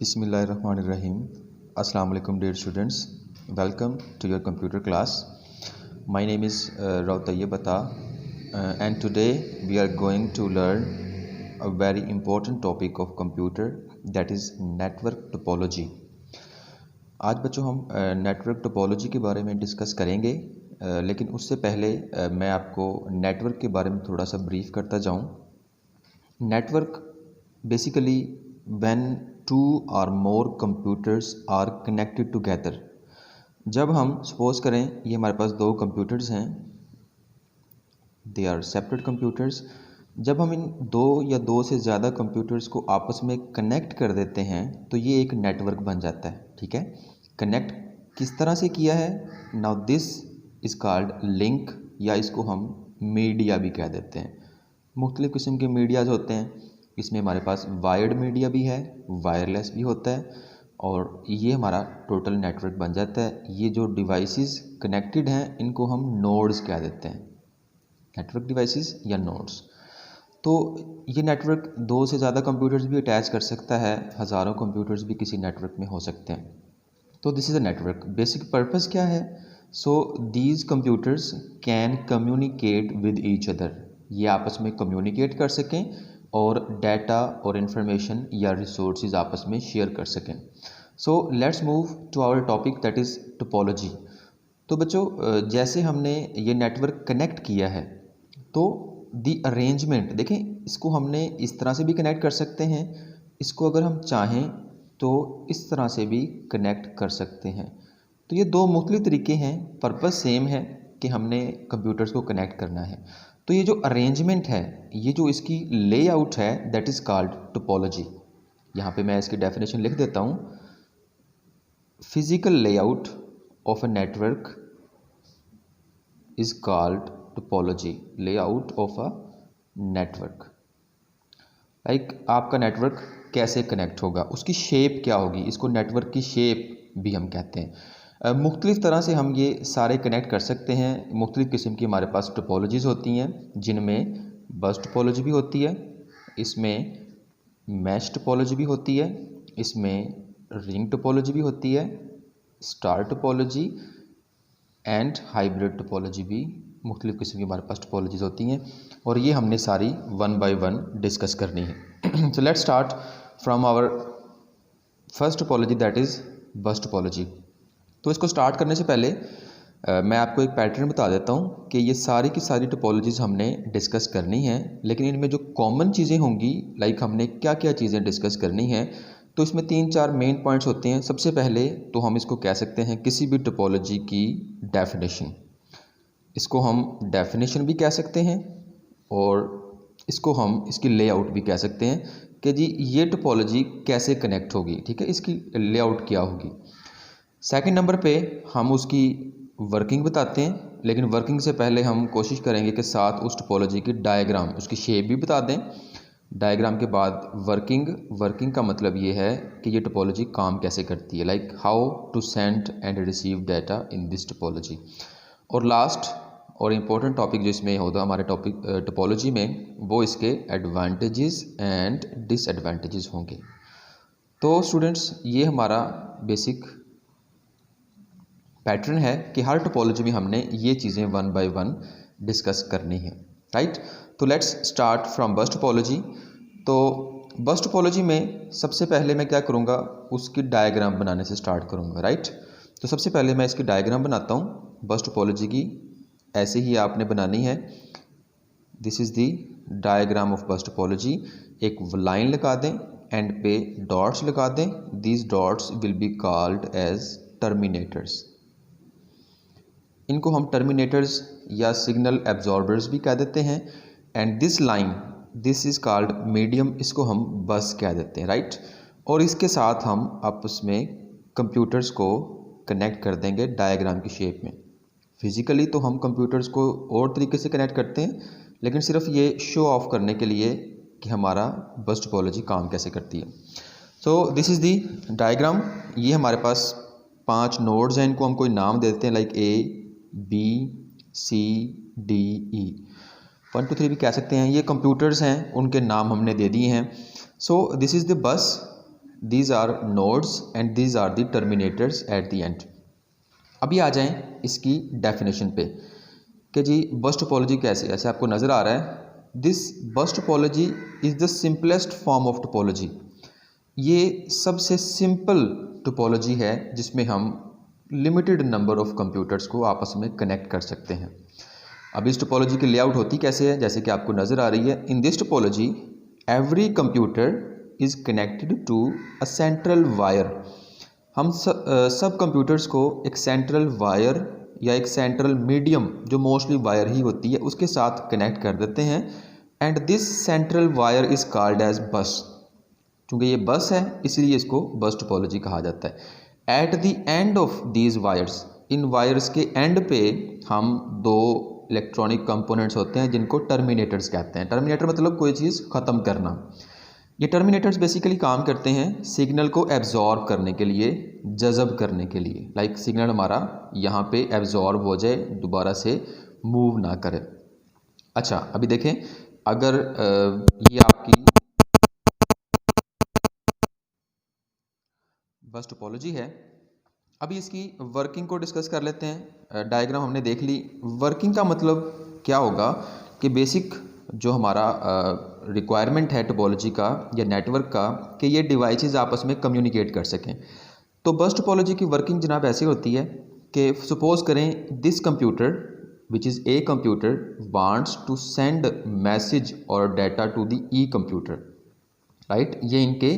Bismillahirrahmanirrahim. Assalamu alaikum dear students. Welcome to your computer class. My name is Raut Tayyib Ata and today we are going to learn a very important topic of computer, that is network topology. आज बच्चों हम network topology के बारे में discuss करेंगे, लेकिन उससे पहले मैं आपको नेटवर्क के बारे में थोड़ा सा ब्रीफ करता जाऊं. नेटवर्क बेसिकली व्हेन टू और मोर कंप्यूटर्स आर कनेक्टेड टुगेदर. जब हम सपोज करें ये हमारे पास दो कंप्यूटर्स हैं, दे आर सेपरेट कंप्यूटर्स. जब हम इन दो या दो से ज़्यादा कंप्यूटर्स को आपस में कनेक्ट कर देते हैं तो ये एक नेटवर्क बन जाता है. ठीक है, कनेक्ट किस तरह से किया है? Now this is called link, या इसको हम मीडिया भी कह देते हैं. मुख्तलिफ़ किस्म के मीडियाज़ होते हैं. इसमें हमारे पास वायर्ड मीडिया भी है, वायरलेस भी होता है, और ये हमारा टोटल नेटवर्क बन जाता है. ये जो डिवाइसेस कनेक्टेड हैं इनको हम नोड्स कह देते हैं, नेटवर्क डिवाइसेस या नोड्स. तो ये नेटवर्क दो से ज़्यादा कंप्यूटर्स भी अटैच कर सकता है, हज़ारों कंप्यूटर्स भी किसी नेटवर्क में हो सकते हैं. तो this is a network. Basic purpose क्या है? So these computers can communicate with each other. ये आपस में कम्युनिकेट कर सकें और डाटा और इन्फॉर्मेशन या रिसोर्सेज आपस में शेयर कर सकें. So let's move to our topic, that is topology. तो बच्चों जैसे हमने ये नेटवर्क कनेक्ट किया है तो दी अरेंजमेंट देखें, इसको हमने इस तरह से भी कनेक्ट कर सकते हैं, इसको अगर हम चाहें तो इस तरह से भी कनेक्ट कर सकते हैं. तो ये दो मुख्तलिफ तरीके हैं, पर्पस सेम है कि हमने कंप्यूटर्स को कनेक्ट करना है. तो ये जो अरेंजमेंट है, ये जो इसकी लेआउट है, दैट इज़ कॉल्ड टोपोलॉजी. यहाँ पे मैं इसकी डेफिनेशन लिख देता हूँ. Physical layout of a network is called topology. Layout of a network, like आपका नेटवर्क कैसे कनेक्ट होगा, उसकी शेप क्या होगी, इसको नेटवर्क की शेप भी हम कहते हैं. मुख्तलिफ़ तरह से हम ये सारे कनेक्ट कर सकते हैं. मुख्तलिफ़ किस्म की हमारे पास टोपोलॉजीज़ होती हैं, जिनमें बस टोपोलॉजी भी होती है, इसमें मैश टोपोलॉजी भी होती है, इसमें रिंग टोपोलॉजी भी होती है, star topology and hybrid topology भी मुख्तलिफ़ किस्म की हमारे पास टोपोलॉजीज़ होती हैं, और ये हमने सारी वन बाय वन डिस्कस करनी है. So let's start from our first topology, that is bus topology. तो इसको स्टार्ट करने से पहले मैं आपको एक पैटर्न बता देता हूँ कि ये सारी की सारी टोपोलॉजीज़ हमने डिस्कस करनी है, लेकिन इनमें जो कॉमन चीज़ें होंगी, लाइक हमने क्या क्या चीज़ें डिस्कस करनी हैं, तो इसमें 3-4 मेन पॉइंट्स होते हैं. सबसे पहले तो हम इसको कह सकते हैं किसी भी टोपोलॉजी की डेफिनेशन. इसको हम डेफिनेशन भी कह सकते हैं और इसको हम इसकी लेआउट भी कह सकते हैं कि जी ये टोपोलॉजी कैसे कनेक्ट होगी. ठीक है, इसकी लेआउट क्या होगी. सेकंड नंबर पे हम उसकी वर्किंग बताते हैं, लेकिन वर्किंग से पहले हम कोशिश करेंगे कि साथ उस टोपोलॉजी की डायग्राम, उसकी शेप भी बता दें. डायग्राम के बाद वर्किंग का मतलब ये है कि ये टोपोलॉजी काम कैसे करती है, like how to send and receive data in this topology. और लास्ट और इम्पोर्टेंट टॉपिक जो इसमें होगा हमारे टोपोलॉजी में, वो इसके एडवांटेजेस एंड डिसएडवांटेजेस होंगे. तो स्टूडेंट्स ये हमारा बेसिक पैटर्न है कि हर टोपोलॉजी में हमने ये चीज़ें वन बाय वन डिस्कस करनी है. राइट, तो लेट्स स्टार्ट फ्रॉम बस टोपोलॉजी. तो बस टोपोलॉजी में सबसे पहले मैं क्या करूँगा, उसकी डायग्राम बनाने से स्टार्ट करूँगा. राइट, तो सबसे पहले मैं इसकी डायग्राम बनाता हूँ बस टोपोलॉजी की. ऐसे ही आपने बनानी है. This is the diagram of bus topology. एक लाइन लगा दें, एंड पे डॉट्स लगा दें. These dots will be called as terminators. इनको हम टर्मिनेटर्स या सिग्नल एब्जॉर्बर्स भी कह देते हैं. And this line, this is called medium, इसको हम बस कह देते हैं. राइट, और इसके साथ हम आपस में कंप्यूटर्स को कनेक्ट कर देंगे डायग्राम की शेप में. फिज़िकली तो हम कंप्यूटर्स को और तरीके से कनेक्ट करते हैं, लेकिन सिर्फ ये शो ऑफ करने के लिए कि हमारा बस टोपोलॉजी काम कैसे करती है. सो दिस इज़ दी डायग्राम. ये हमारे पास 5 नोड्स हैं, इनको हम कोई नाम देते हैं, like A, B, C, D, E. 1 2 3 भी कह सकते हैं. ये कंप्यूटर्स हैं, उनके नाम हमने दे दिए हैं. So this is the bus these are nodes and these are the terminators at the end. अभी आ जाएं इसकी डेफिनेशन पे कि जी बस टोपोलॉजी कैसे, ऐसे आपको नज़र आ रहा है, दिस बस topology is the simplest form of topology. ये सबसे सिंपल टोपोलॉजी है जिसमें हम लिमिटेड नंबर ऑफ कंप्यूटर्स को आपस में कनेक्ट कर सकते हैं। अब इस टोपोलॉजी की लेआउट होती कैसे है, जैसे कि आपको नज़र आ रही है, in this topology every computer is connected to a central wire. हम सब कंप्यूटर्स को एक सेंट्रल वायर या एक सेंट्रल मीडियम, जो मोस्टली वायर ही होती है, उसके साथ कनेक्ट कर देते हैं। And this central wire is called as bus. चूँकि ये बस है इसलिए इसको बस टोपोलॉजी कहा जाता है। Eight the end of these wires, in wires के एंड पे हम दो इलेक्ट्रॉनिक कंपोनेंट्स होते हैं जिनको टर्मिनेटर्स कहते हैं। टर्मिनेटर मतलब कोई चीज़ ख़त्म करना। ये टर्मिनेटर्स बेसिकली काम करते हैं सिग्नल को एब्जॉर्ब करने के लिए, जज़ब करने के लिए। लाइक सिग्नल हमारा यहाँ पे एब्जॉर्ब हो जाए, दोबारा से मूव ना करे। अच्छा, अभी देखें, अगर ये आपकी बस टोपोलॉजी है, अभी इसकी वर्किंग को डिस्कस कर लेते हैं। डायग्राम हमने देख ली। वर्किंग का मतलब क्या होगा कि बेसिक जो हमारा रिक्वायरमेंट है टोपोलॉजी का या नेटवर्क का, कि ये डिवाइसेस आपस में कम्युनिकेट कर सकें। तो बस टोपोलॉजी की वर्किंग जनाब ऐसी होती है कि सपोज करें this computer which is A computer wants to send message और data to the E computer, right. ये इनके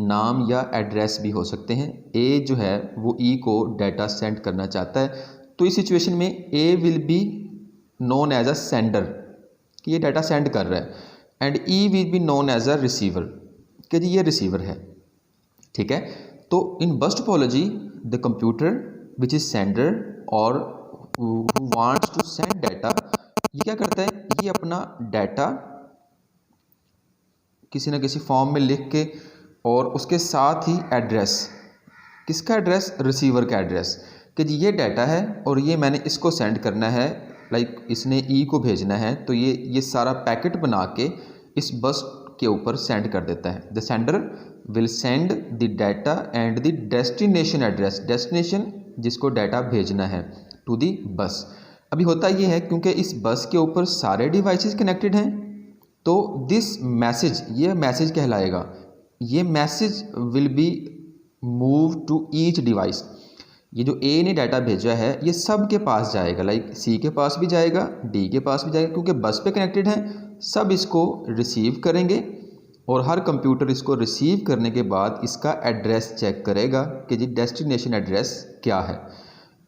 नाम या एड्रेस भी हो सकते हैं। ए जो है वो ई को डाटा सेंड करना चाहता है, तो इस सिचुएशन में A will be known as a sender कि ये डाटा सेंड कर रहा है, and E will be known as a receiver कि जी ये रिसीवर है, ठीक है। तो in bus topology the computer which is sender और who wants to send data, ये क्या करता है, ये अपना डाटा किसी न किसी फॉर्म में लिख के और उसके साथ ही एड्रेस, किसका एड्रेस, रिसीवर का एड्रेस, कि जी ये डाटा है और ये मैंने इसको सेंड करना है, लाइक इसने ई को भेजना है, तो ये सारा पैकेट बना के इस बस के ऊपर सेंड कर देता है। The sender will send the data and the destination address, destination जिसको डाटा भेजना है, टू दी बस। अभी होता ये है क्योंकि इस बस के ऊपर सारे डिवाइसेस कनेक्टेड हैं, तो दिस मैसेज, ये मैसेज कहलाएगा, ये message will be move to each device. ये जो ए ने डाटा भेजा है ये सब के पास जाएगा, लाइक सी के पास भी जाएगा, डी के पास भी जाएगा, क्योंकि बस पे कनेक्टेड हैं, सब इसको रिसीव करेंगे और हर कंप्यूटर इसको रिसीव करने के बाद इसका एड्रेस चेक करेगा कि जी डेस्टिनेशन एड्रेस क्या है।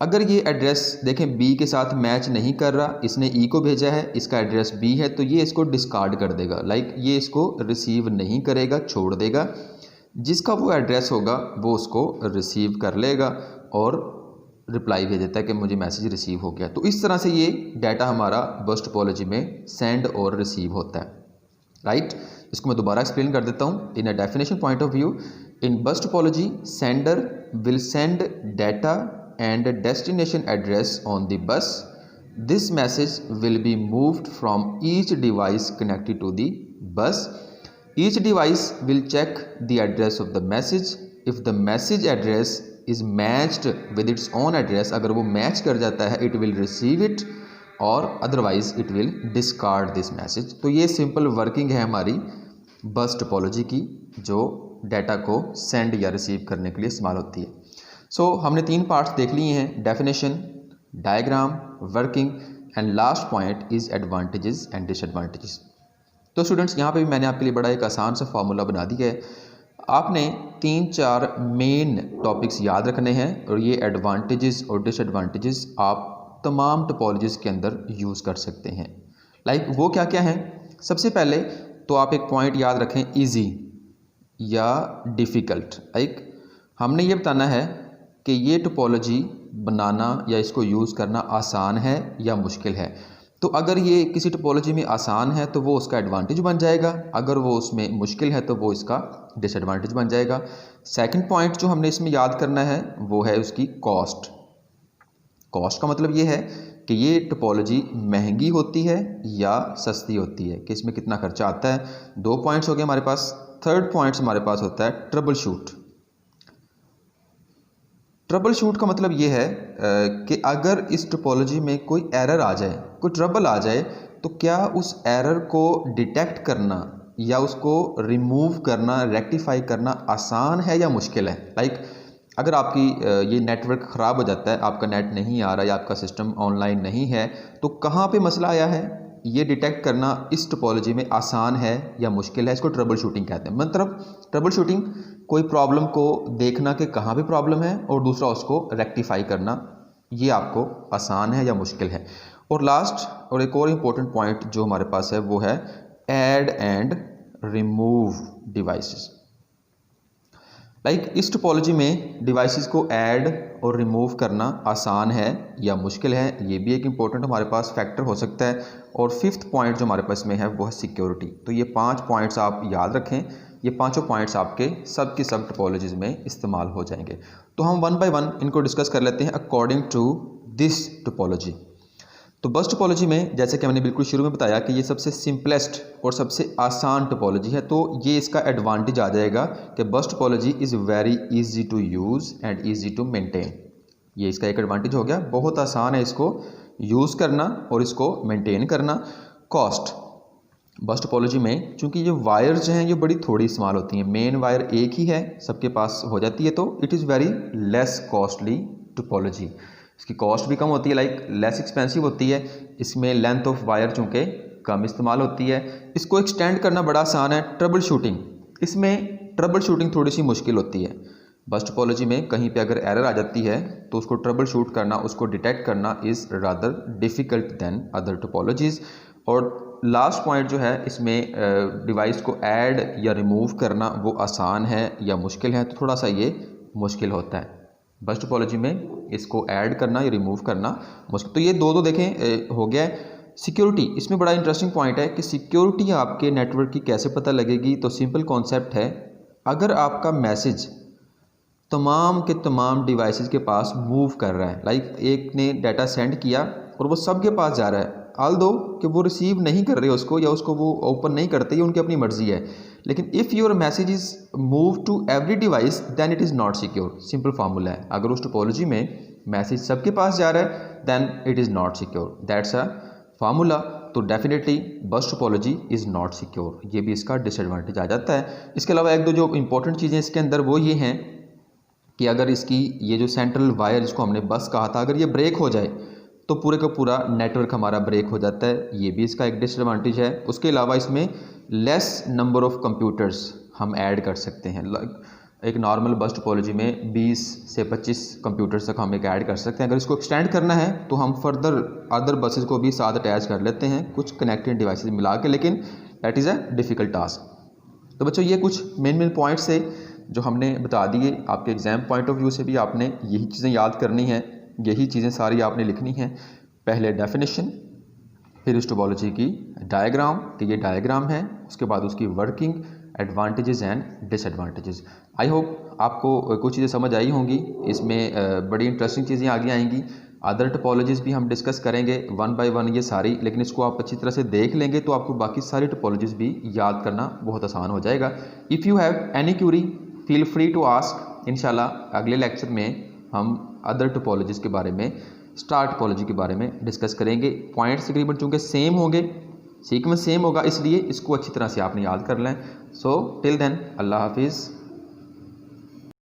अगर ये एड्रेस देखें बी के साथ मैच नहीं कर रहा, इसने ई को भेजा है, इसका एड्रेस बी है, तो ये इसको डिस्कार्ड कर देगा, लाइक ये इसको रिसीव नहीं करेगा, छोड़ देगा। जिसका वो एड्रेस होगा वो उसको रिसीव कर लेगा और रिप्लाई भेज देता है कि मुझे मैसेज रिसीव हो गया। तो इस तरह से ये डाटा हमारा बस टोपोलॉजी में सेंड और रिसीव होता है, राइट। इसको मैं दोबारा एक्सप्लेन कर देता हूँ। In a definition point of view, in bus topology sender will send data and destination address on the bus. This message will be moved from each device connected to the bus. Each device will check the address of the message. If the message address is matched with its own address, अगर वो match कर जाता है, it will receive it, और otherwise it will discard this message। तो ये simple working है हमारी बस टोपोलॉजी की, जो डाटा को सेंड या रिसीव करने के लिए इस्तेमाल होती है। सो हमने 3 पार्ट्स देख लिए हैं, definition, diagram, working, and last point is advantages and disadvantages. तो स्टूडेंट्स यहाँ पे भी मैंने आपके लिए बड़ा एक आसान सा फार्मूला बना दिया है। आपने 3-4 मेन टॉपिक्स याद रखने हैं और ये एडवांटेजेस और डिसएडवांटेजेस आप तमाम टोपोलॉजीज़ के अंदर यूज़ कर सकते हैं। लाइक वो क्या क्या हैं, सबसे पहले तो आप एक पॉइंट याद रखें, इजी या डिफ़िकल्ट। लाइक हमने ये बताना है कि ये टोपोलॉजी बनाना या इसको यूज़ करना आसान है या मुश्किल है। तो अगर ये किसी टोपोलॉजी में आसान है तो वो उसका एडवांटेज बन जाएगा, अगर वो उसमें मुश्किल है तो वो इसका डिसएडवांटेज बन जाएगा। सेकंड पॉइंट जो हमने इसमें याद करना है वो है उसकी कॉस्ट। कॉस्ट का मतलब ये है कि ये टोपोलॉजी महंगी होती है या सस्ती होती है, कि इसमें कितना खर्चा आता है। 2 पॉइंट्स हो गए हमारे पास। थर्ड पॉइंट्स हमारे पास होता है ट्रबल शूट। ट्रबल शूट का मतलब ये है कि अगर इस टोपोलॉजी में कोई एरर आ जाए, कोई ट्रबल आ जाए, तो क्या उस एरर को डिटेक्ट करना या उसको रिमूव करना, रेक्टिफाई करना आसान है या मुश्किल है। लाइक अगर आपकी ये नेटवर्क ख़राब हो जाता है, आपका नेट नहीं आ रहा या आपका सिस्टम ऑनलाइन नहीं है, तो कहाँ पे मसला आया है, ये डिटेक्ट करना इस टोपोलॉजी में आसान है या मुश्किल है, इसको ट्रबल शूटिंग कहते हैं। मतलब ट्रबल शूटिंग कोई प्रॉब्लम को देखना कि कहाँ पे प्रॉब्लम है और दूसरा उसको रेक्टिफाई करना, ये आपको आसान है या मुश्किल है। और लास्ट और एक और इम्पोर्टेंट पॉइंट जो हमारे पास है वो है add and remove devices. Like इस टोपोलॉजी में डिवाइसेस को ऐड और रिमूव करना आसान है या मुश्किल है, ये भी एक इम्पोर्टेंट हमारे पास फैक्टर हो सकता है। और फिफ्थ पॉइंट जो हमारे पास में है वो है सिक्योरिटी। तो ये 5 पॉइंट्स आप याद रखें, ये पांचों पॉइंट्स आपके सब की सब टोपोलॉजीज में इस्तेमाल हो जाएंगे। तो हम वन बाय वन इनको डिस्कस कर लेते हैं अकॉर्डिंग टू दिस टोपोलॉजी। तो बस टोपोलॉजी में जैसे कि मैंने बिल्कुल शुरू में बताया कि ये सबसे सिंपलेस्ट और सबसे आसान टोपोलॉजी है, तो ये इसका एडवांटेज आ जाएगा कि bus topology is very easy to use and easy to maintain. ये इसका एक एडवांटेज हो गया, बहुत आसान है इसको यूज़ करना और इसको मेंटेन करना। कॉस्ट, बस टोपोलॉजी में चूंकि ये वायर्स हैं ये बड़ी थोड़ी इस्तेमाल होती हैं, मेन वायर एक ही है, सबके पास हो जाती है, तो it is very less costly topology. इसकी कॉस्ट भी कम होती है, लाइक लेस एक्सपेंसिव होती है। इसमें लेंथ ऑफ वायर चूँकि कम इस्तेमाल होती है। इसको एक्सटेंड करना बड़ा आसान है। ट्रबल शूटिंग, इसमें ट्रबल शूटिंग थोड़ी सी मुश्किल होती है। बस टोपोलॉजी में कहीं पे अगर एरर आ जाती है तो उसको ट्रबल शूट करना, उसको डिटेक्ट करना is rather difficult than other topologies. और लास्ट पॉइंट जो है इसमें डिवाइस को ऐड या रिमूव करना वो आसान है या मुश्किल है, तो थोड़ा सा ये मुश्किल होता है। बस टोपोलॉजी में इसको ऐड करना या रिमूव करना मुश्किल। तो ये दो देखें हो गया है। सिक्योरिटी, इसमें बड़ा इंटरेस्टिंग पॉइंट है कि सिक्योरिटी आपके नेटवर्क की कैसे पता लगेगी। तो सिंपल कॉन्सेप्ट है, अगर आपका मैसेज तमाम के तमाम डिवाइसेस के पास मूव कर रहा है, लाइक एक ने डाटा सेंड किया और वो सबके पास जा रहा है, आल दो कि वो रिसीव नहीं कर रहे उसको या उसको वो ओपन नहीं करते, ये उनकी अपनी मर्जी है, लेकिन if your message is move to every device then it is not secure. Simple formula है, अगर उस टोपोलॉजी में मैसेज सबके पास जा रहा है then it is not secure, that's a formula. तो definitely bus topology is not secure, ये भी इसका डिसएडवांटेज आ जाता है। इसके अलावा एक दो जो इंपॉर्टेंट चीज़ें इसके अंदर वो ये हैं कि अगर इसकी ये जो सेंट्रल वायर जिसको हमने बस कहा था, अगर ये ब्रेक हो जाए तो पूरे का पूरा नेटवर्क हमारा ब्रेक हो जाता है, ये भी इसका एक डिसएडवांटेज है। उसके अलावा इसमें लेस नंबर ऑफ कंप्यूटर्स हम ऐड कर सकते हैं। एक नॉर्मल बस टोपोलॉजी में 20 से 25 कंप्यूटर्स तक हम एक ऐड कर सकते हैं। अगर इसको एक्सटेंड करना है तो हम फर्दर अदर बसेस को भी साथ अटैच कर लेते हैं कुछ कनेक्टेड डिवाइसेस मिला के, लेकिन that is a difficult task. तो बच्चों ये कुछ मेन पॉइंट्स थे जो हमने बता दिए। आपके एग्ज़ाम पॉइंट ऑफ व्यू से भी आपने यही चीज़ें याद करनी हैं, यही चीज़ें सारी आपने लिखनी हैं। पहले डेफिनेशन, फिर इस टोपोलॉजी की डायग्राम कि ये डायग्राम है, उसके बाद उसकी working, advantages and disadvantages. I hope आपको कुछ चीज़ें समझ आई होंगी। इसमें बड़ी इंटरेस्टिंग चीज़ें आगे आएंगी। अदर टोपोलॉजीज़ भी हम डिस्कस करेंगे वन बाय वन ये सारी, लेकिन इसको आप अच्छी तरह से देख लेंगे तो आपको बाकी सारी टोपोलॉजीज़ भी याद करना बहुत आसान हो जाएगा। If you have any query feel free to ask. इंशाल्लाह अगले लेक्चर में हम अदर टोपोलॉजीज़ के बारे में, स्टार टोपोलॉजी के बारे में डिस्कस करेंगे। पॉइंट्स तकरीबन चूँकि सेम होंगे, सीक्वेंस सेम होगा, इसलिए इसको अच्छी तरह से आपने याद कर लें। सो टिल देन अल्लाह हाफिज़।